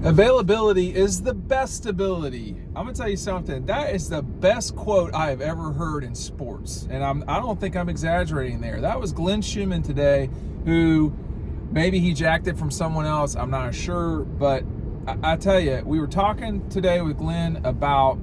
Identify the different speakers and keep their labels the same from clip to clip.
Speaker 1: Availability is the best ability. I'm gonna tell you something. That is the best quote I have ever heard in sports, and I don't think I'm exaggerating there. That was Glenn Schumann today, who maybe he jacked it from someone else. I'm not sure, but I tell you, we were talking today with Glenn about,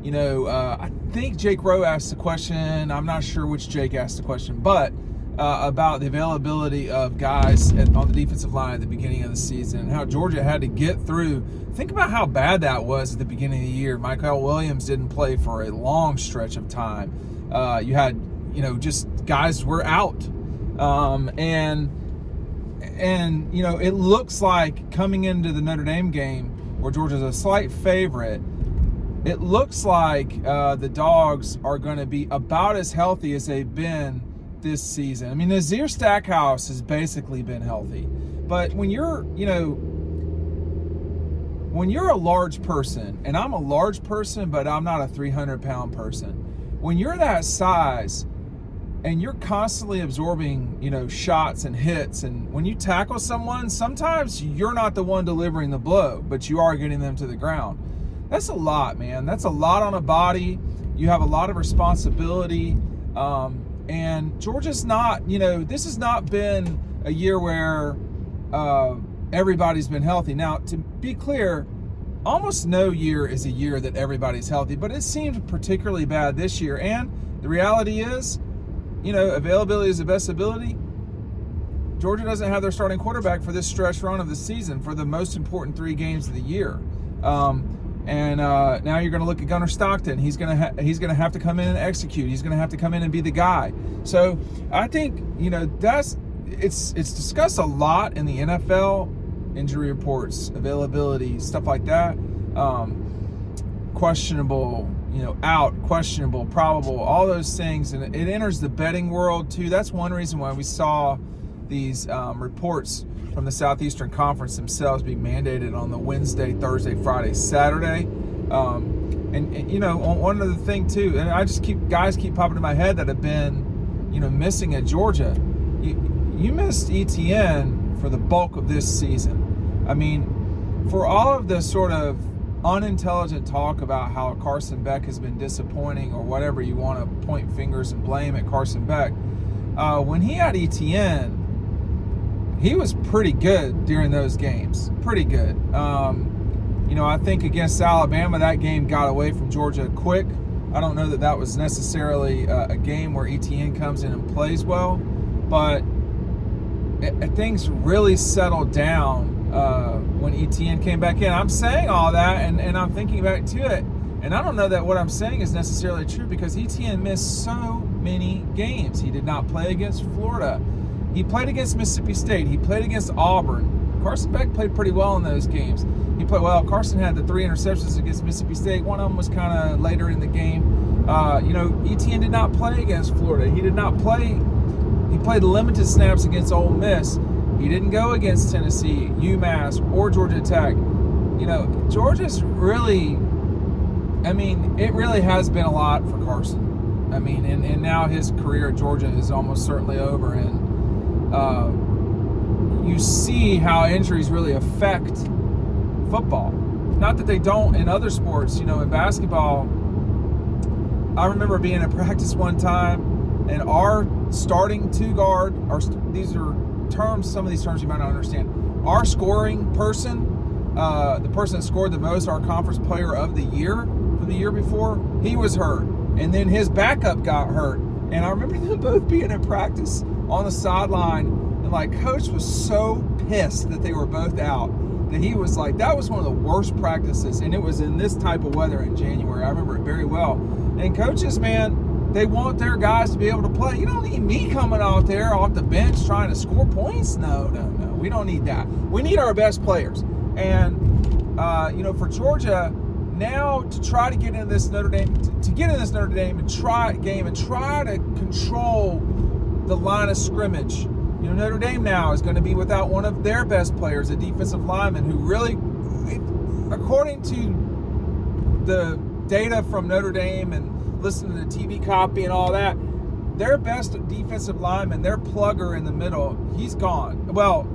Speaker 1: I think Jake Rowe asked the question. I'm not sure which Jake asked the question, but about the availability of guys on the defensive line at the beginning of the season and how Georgia had to get through. Think about how bad that was at the beginning of the year. Michael Williams didn't play for a long stretch of time. You had, just guys were out. And it looks like coming into the Notre Dame game where Georgia's a slight favorite, it looks like the Dogs are going to be about as healthy as they've been this season. I mean, Nazir Stackhouse has basically been healthy, but when you're a large person, and I'm a large person, but I'm not a 300-pound person. When you're that size and you're constantly absorbing, shots and hits, and when you tackle someone, sometimes you're not the one delivering the blow, but you are getting them to the ground. That's a lot, man. That's a lot on a body. You have a lot of responsibility. And Georgia's not, this has not been a year where everybody's been healthy. Now, to be clear, almost no year is a year that everybody's healthy, but it seemed particularly bad this year. And the reality is, availability is the best ability. Georgia doesn't have their starting quarterback for this stretch run of the season for the most important 3 games of the year. And now you're going to look at Gunnar Stockton. He's going to have to come in and execute. He's going to have to come in and be the guy. So I think it's discussed a lot in the NFL, injury reports, availability, stuff like that. Questionable, out, questionable, probable, all those things, and it enters the betting world too. That's one reason why we saw these reports from the Southeastern Conference themselves be mandated on the Wednesday, Thursday, Friday, Saturday. On one other thing too, and guys keep popping in my head that have been, missing at Georgia. You missed ETN for the bulk of this season. I mean, for all of the sort of unintelligent talk about how Carson Beck has been disappointing or whatever you want to point fingers and blame at Carson Beck, when he had ETN, he was pretty good during those games. Pretty good. I think against Alabama, that game got away from Georgia quick. I don't know that was necessarily a game where ETN comes in and plays well, but things really settled down when ETN came back in. I'm saying all that, and I'm thinking back to it, and I don't know that what I'm saying is necessarily true because ETN missed so many games. He did not play against Florida. He played against Mississippi State. He played against Auburn. Carson Beck played pretty well in those games. He played well. Carson had the 3 interceptions against Mississippi State. One of them was kind of later in the game. ETN did not play against Florida. He did not play. He played limited snaps against Ole Miss. He didn't go against Tennessee, UMass, or Georgia Tech. Georgia's really, it really has been a lot for Carson. And now his career at Georgia is almost certainly over. And you see how injuries really affect football. Not that they don't in other sports. In basketball, I remember being at practice one time, and our starting 2 guard, these are terms, some of these terms you might not understand. Our scoring person, the person that scored the most, our conference player of the year from the year before, he was hurt. And then his backup got hurt. And I remember them both being at practice on the sideline, and coach was so pissed that they were both out that he was like, that was one of the worst practices, and it was in this type of weather in January. I remember it very well. And coaches, man, they want their guys to be able to play. You don't need me coming out there off the bench trying to score points. No. We don't need that. We need our best players. And, for Georgia, now to try to get in this Notre Dame, and try to control the line of scrimmage. Notre Dame now is going to be without one of their best players, a defensive lineman who really, according to the data from Notre Dame and listening to the TV copy and all that, their best defensive lineman, their plugger in the middle, he's gone. Well,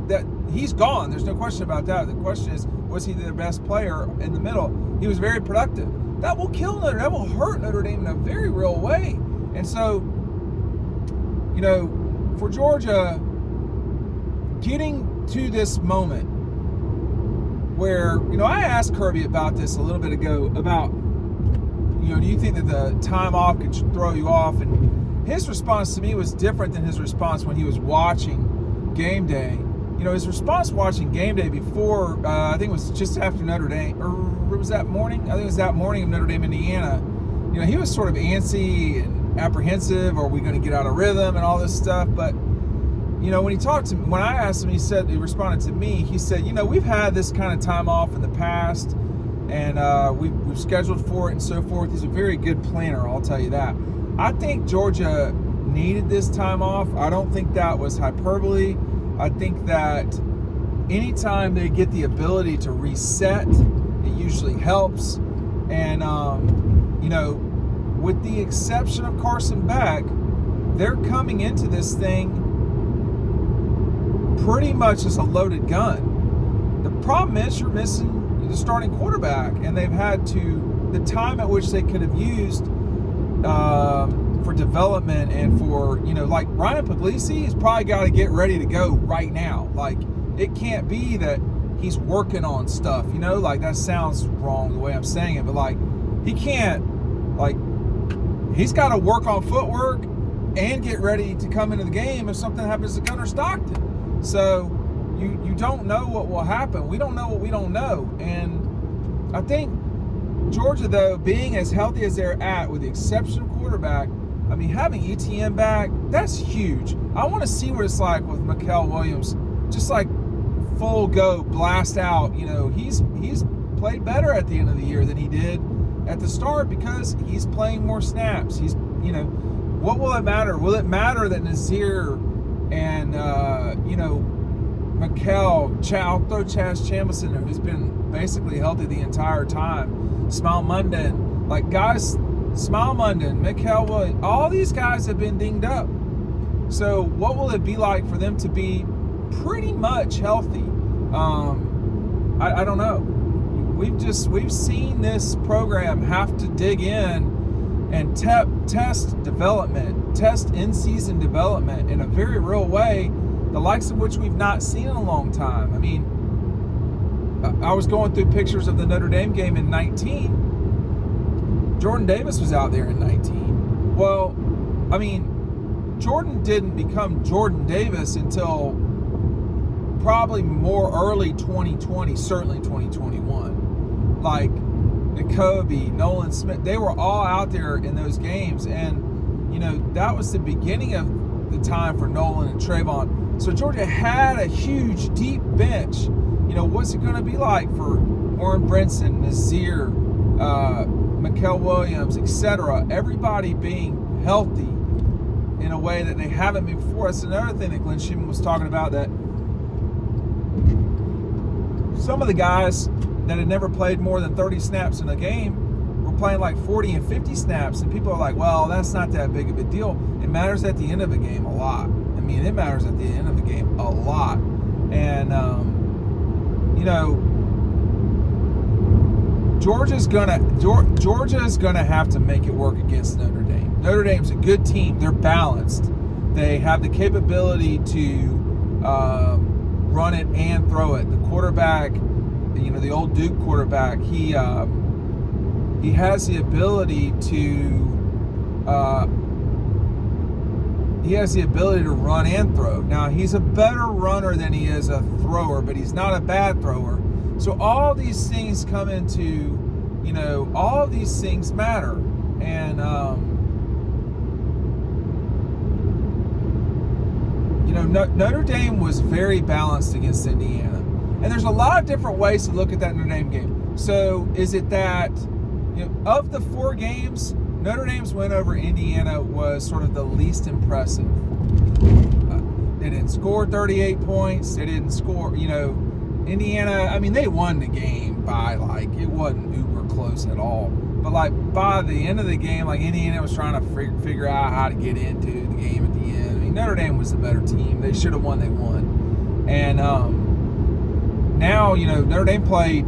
Speaker 1: he's gone. There's no question about that. The question is, was he their best player in the middle? He was very productive. That will kill Notre Dame. That will hurt Notre Dame in a very real way. And so, for Georgia, getting to this moment where, I asked Kirby about this a little bit ago about, do you think that the time off could throw you off? And his response to me was different than his response when he was watching game day. His response watching game day before, I think it was just after Notre Dame, or was that morning? I think it was that morning of Notre Dame, Indiana. He was sort of antsy and apprehensive. Are we going to get out of rhythm and all this stuff? But, when he talked to me, when I asked him, he responded to me. He said, we've had this kind of time off in the past, and we've scheduled for it and so forth. He's a very good planner, I'll tell you that. I think Georgia needed this time off. I don't think that was hyperbole. I think that anytime they get the ability to reset, it usually helps. And, with the exception of Carson Beck, they're coming into this thing pretty much as a loaded gun. The problem is you're missing the starting quarterback, and they've had the time at which they could have used for development and for, like Ryan Puglisi has probably got to get ready to go right now. Like, it can't be that he's working on stuff, like that sounds wrong the way I'm saying it, but like he can't, like he's got to work on footwork and get ready to come into the game if something happens to Gunnar Stockton. So you don't know what will happen. We don't know what we don't know. And I think Georgia, though, being as healthy as they're at, with the exception of quarterback, having ETN back, that's huge. I want to see what it's like with Mikael Williams, just like full go, blast out. He's played better at the end of the year than he did at the start because he's playing more snaps. He's, what will it matter? Will it matter that Nazir and, Mikael, I'll throw Chaz Chamblison, who's been basically healthy the entire time, Smile Munden, Smile Munden, Mikael Williams, all these guys have been dinged up. So what will it be like for them to be pretty much healthy? I don't know. We've seen this program have to dig in and test development, test in-season development in a very real way, the likes of which we've not seen in a long time. I was going through pictures of the Notre Dame game in 19. Jordan Davis was out there in 19. Well, Jordan didn't become Jordan Davis until probably more early 2020, certainly 2021. Like N'Kobe, Nolan Smith, they were all out there in those games. And, that was the beginning of the time for Nolan and Trayvon. So Georgia had a huge, deep bench. What's it going to be like for Warren Brinson, Nazir, Mikael Williams, etc.? Everybody being healthy in a way that they haven't been before. That's another thing that Glenn Schumann was talking about, that some of the guys that had never played more than 30 snaps in a game were playing like 40 and 50 snaps, and people are like, well, that's not that big of a deal. It matters at the end of the game a lot. It matters at the end of the game a lot. And, Georgia's gonna have to make it work against Notre Dame. Notre Dame's a good team. They're balanced. They have the capability to run it and throw it. The quarterback, the old Duke quarterback, he has the ability to run and throw. Now, he's a better runner than he is a thrower, but he's not a bad thrower. So all these things come into, all of these things matter. And, Notre Dame was very balanced against Indiana. And there's a lot of different ways to look at that Notre Dame game. So is it that, of the 4 games, Notre Dame's win over Indiana was sort of the least impressive. They didn't score 38 points. They didn't score, Indiana, I mean, they won the game by, like, it wasn't uber close at all. But, like, by the end of the game, like, Indiana was trying to figure out how to get into the game at the end. I mean, Notre Dame was the better team. They should have won. They won. And now, you know, Notre Dame played.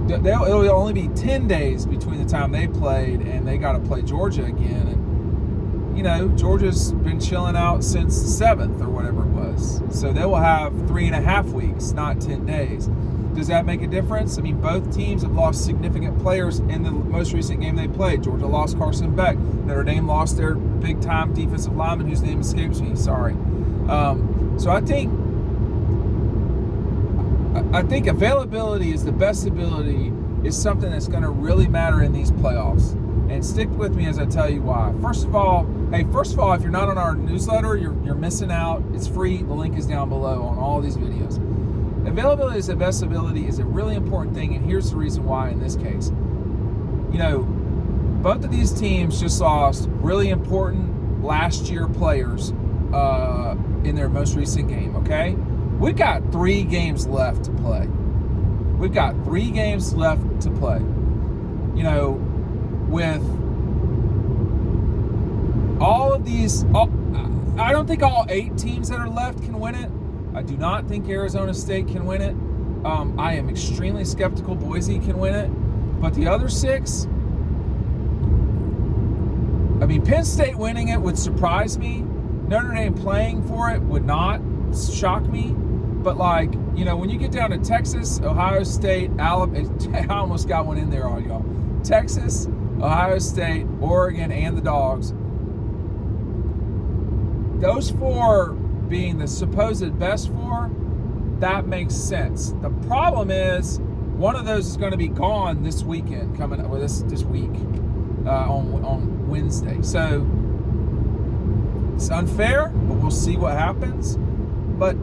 Speaker 1: It'll only be 10 days between the time they played and they got to play Georgia again. And, you know, Georgia's been chilling out since the 7th or whatever it was. So they will have 3.5 weeks, not 10 days. Does that make a difference? I mean, both teams have lost significant players in the most recent game they played. Georgia lost Carson Beck. Notre Dame lost their big-time defensive lineman whose name escapes me. Sorry. So I think availability is the best ability is something that's going to really matter in these playoffs. And stick with me as I tell you why. First of all, if you're not on our newsletter, you're missing out. It's free. The link is down below on all these videos. Availability is the best ability is a really important thing, and here's the reason why in this case. You know, both of these teams just lost really important last year players in their most recent game, okay? We've got 3 games left to play. We've got 3 games left to play. You know, with all of these, I don't think all 8 teams that are left can win it. I do not think Arizona State can win it. I am extremely skeptical Boise can win it. But the other 6, I mean, Penn State winning it would surprise me. Notre Dame playing for it would not shock me. But, like, you know, when you get down to Texas, Ohio State, Alabama, I almost got one in there on y'all. Texas, Ohio State, Oregon, and the Dogs. Those 4 being the supposed best 4, that makes sense. The problem is one of those is going to be gone this weekend, coming up with this week on Wednesday. So it's unfair, but we'll see what happens. But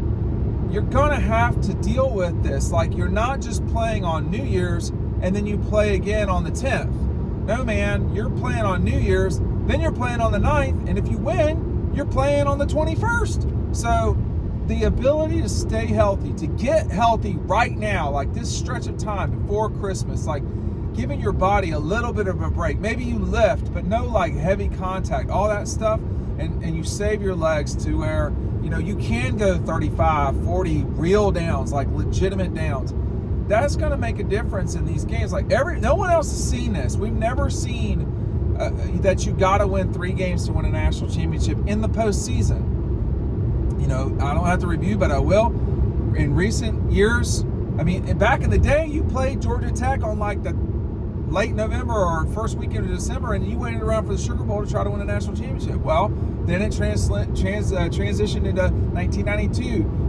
Speaker 1: you're going to have to deal with this. Like, you're not just playing on New Year's and then you play again on the 10th. No, man, you're playing on New Year's, then you're playing on the 9th, and if you win, you're playing on the 21st. So the ability to stay healthy, to get healthy right now, like this stretch of time before Christmas, like giving your body a little bit of a break. Maybe you lift, but no like heavy contact, all that stuff, and you save your legs to where, you know, you can go 35, 40 real downs, like legitimate downs. That's going to make a difference in these games. Like no one else has seen this. We've never seen that you got to win 3 games to win a national championship in the postseason. You know, I don't have to review, but I will. In recent years, I mean, back in the day, you played Georgia Tech on like the late November or first weekend of December, and you waited around for the Sugar Bowl to try to win a national championship. Well, then it transitioned into 1992.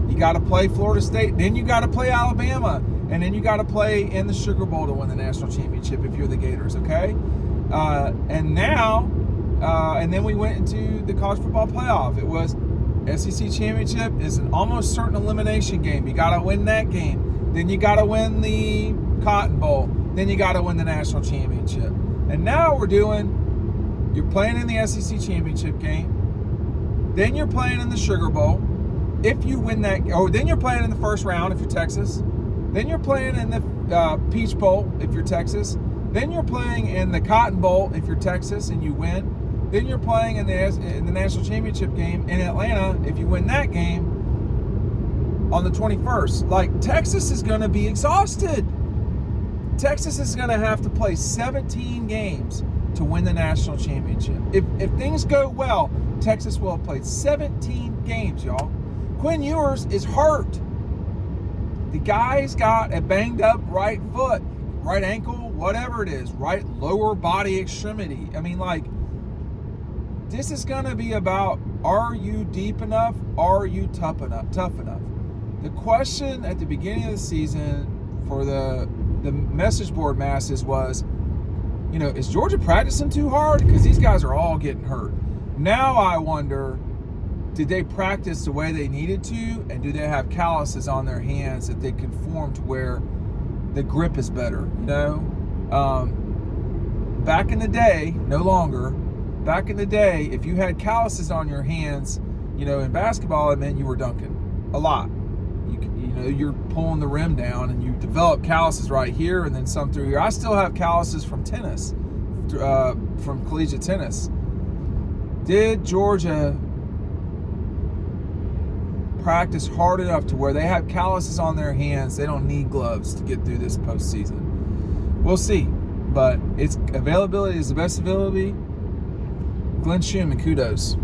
Speaker 1: You got to play Florida State, then you got to play Alabama, and then you got to play in the Sugar Bowl to win the national championship if you're the Gators, okay? And then we went into the college football playoff. It was SEC championship is an almost certain elimination game. You got to win that game. Then you got to win the Cotton Bowl. Then you got to win the national championship. And now you're playing in the SEC championship game. Then you're playing in the Sugar Bowl. If you win that, or then you're playing in the first round if you're Texas. Then you're playing in the Peach Bowl if you're Texas. Then you're playing in the Cotton Bowl if you're Texas and you win. Then you're playing in the national championship game in Atlanta if you win that game on the 21st. Like, Texas is going to be exhausted. Texas is going to have to play 17 games to win the national championship. If things go well, Texas will have played 17 games, y'all. Quinn Ewers is hurt. The guy's got a banged up right foot, right ankle, whatever it is, right lower body extremity. I mean, like, this is going to be about, are you deep enough? Are you tough enough? The question at the beginning of the season for the message board masses was, you know, is Georgia practicing too hard? Because these guys are all getting hurt. Now I wonder, did they practice the way they needed to? And do they have calluses on their hands that they can form to where the grip is better? You know, back in the day, no longer. Back in the day, if you had calluses on your hands, you know, in basketball, it meant you were dunking a lot. You you're pulling the rim down and you develop calluses right here and then some through here. I still have calluses from tennis, from collegiate tennis. Did Georgia practice hard enough to where they have calluses on their hands? They don't need gloves to get through this postseason. We'll see. But its availability is the best availability. Glenn Schumann, kudos.